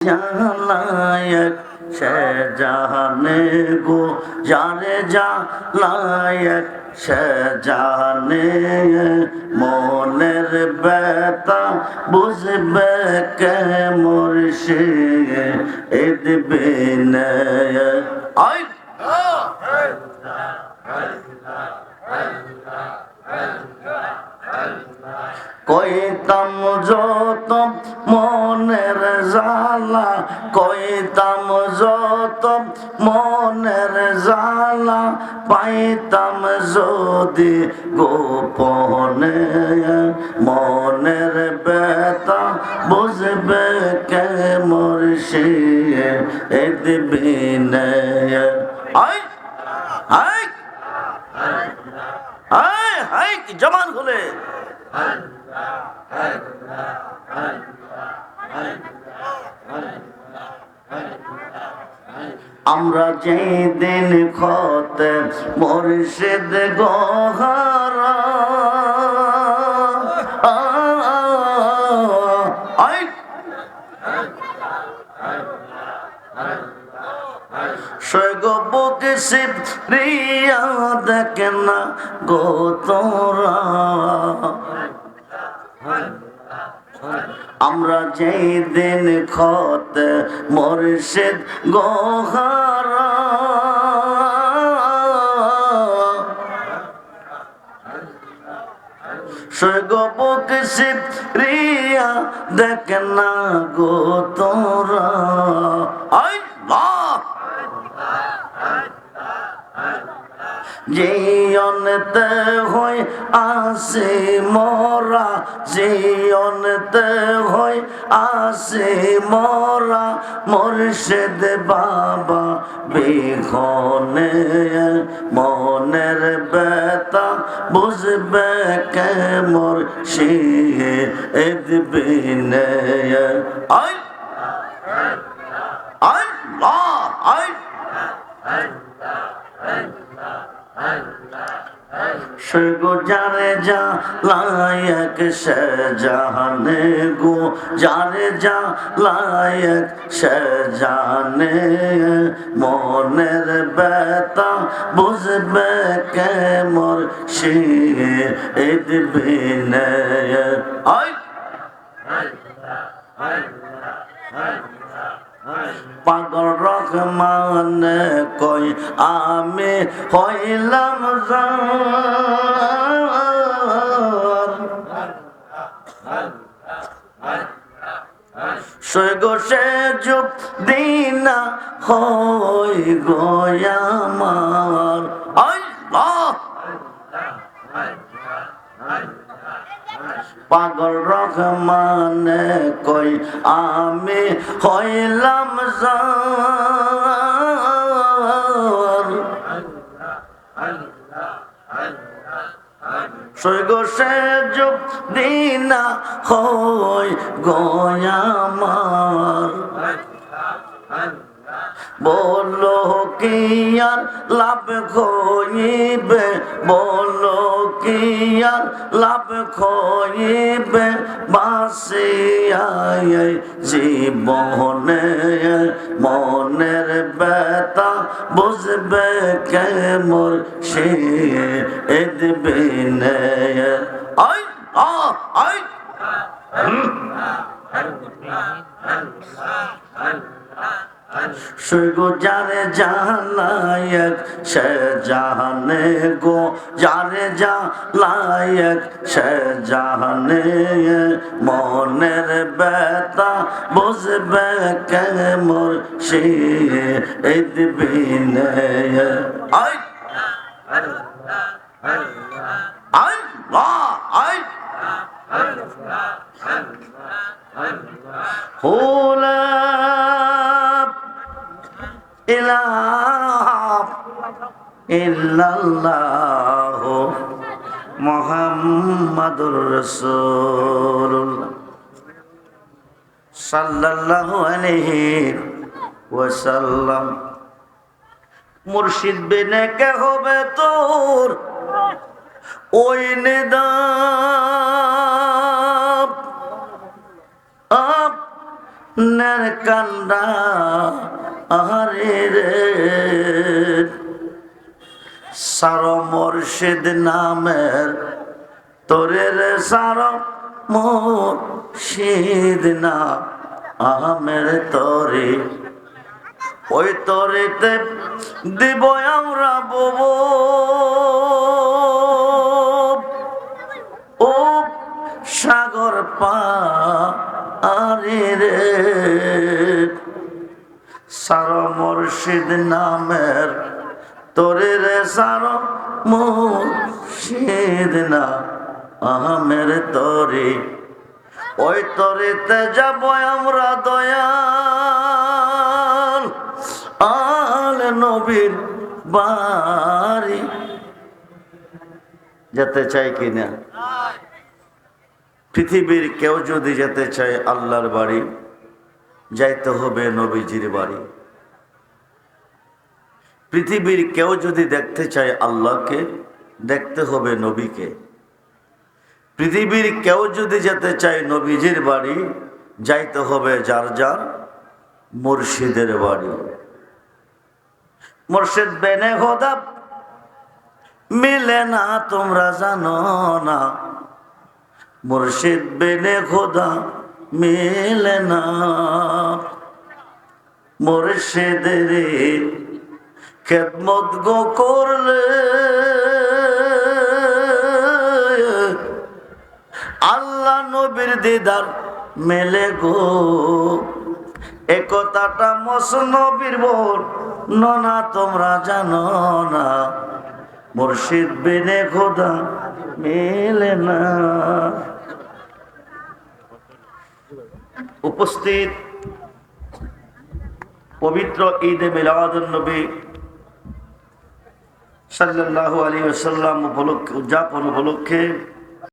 জালায়ক সে জানে গো জানে জালায়ক সে জানে মনের ব্যথা বুঝবে কে মুর্শিদ বিনে আয় কইতাম যত মনের জালা কইতাম যত মনের জালা পাইতাম যদি গোপনে মনের ব্যথা বুঝবে কে মুর্শিদ বিনে আয় আয় আয় আয় কি জবান খুলে আমরা যেই দিন খতে মুর্শিদ গোহারা সৈগবুক শিব রিয়া দেখেন না গো তোরা আমরা যেই দিন খতে মুর্শিদ গোহারা সৈগবুক শিব রিয়া দেখেন না গো তোরা জীবনতে হই আসি মরা জীবনতে হই আসি মরা মুর্শিদ বাবা বিহনে মনের ব্যথা বুঝবে কে মুর্শিদ বিনে আয় আল্লাহ আয় গো জানে যা লায়ক সে জানে গো জানে যা লায়ক সে জানে মনের ব্যথা বুঝবে কে মুর্শিদ বিনে আয় পাগল রহমান কই আমি হইলাম সৈগো সে যুগ দিনা হই গোয়ামার পাগল রহমান কই আমি হইলাম সৈগো সে যুগ দিনা হই গোয়ামার বলো কি আর লাভ হইবে বলো কি আর লাভ হইবে বাসিয়ায় জীবনে মনের ব্যথা বুঝবে কে মুর্শিদ বিনে আয় আয় সৈগো জানে জালায়ক সে জানে গো জানে জালায়ক সে জানে মনের ব্যথা বুঝবে কে মুর্শিদ বিনে আয় আল্লাহ আয় হুলা ইলাহা ইল্লাল্লাহ মুহাম্মাদুর রাসূলুল্লাহ সাল্লাল্লাহু আলাইহি ওয়াসাল্লাম। মুর্শিদ বিনে কে হবে তোর ওই নিদান নের কান্ডা আহারে রে সার মুর্শিদ নামের তোরে রে সার মুর্শিদ না আমের তরে ওই তরেতে দিব আমরা ববো ও সাগর পারে রে সার মুর্শিদ নামের তোরে রে সার মুর্শিদ না আমের তরে ওই তরেতে যাব আমরা দয়াল আল নবীর বাড়ি যেতে চাই কিনা? পৃথিবীর কেউ যদি যেতে চায় আল্লাহর বাড়ি, যাইতে হবে নবীজির বাড়ি। পৃথিবীর কেউ যদি দেখতে চায় আল্লাহকে, দেখতে হবে নবীকে। পৃথিবীর কেউ যদি যেতে চায় নবীজির বাড়ি, যাইতে হবে যার যার মুর্শিদের বাড়ি। মুর্শিদ বেনে খোদা মিলে না তোমরা জানো না, মুর্শিদ বেনে খোদা মিলে না। মুর্শিদের খেদমত গো করলে আল্লাহ নবীর দিদার মেলে গো। একথাটা মসনবীর বর্ণনা তোমরা জানো না, মুর্শিদ বিনে খোদা মেলে না। উপস্থিত পবিত্র ঈদে মিলাদুন নবী সাল্লাল্লাহু আলাইহি ওয়াসাল্লাম উদযাপন উপলক্ষে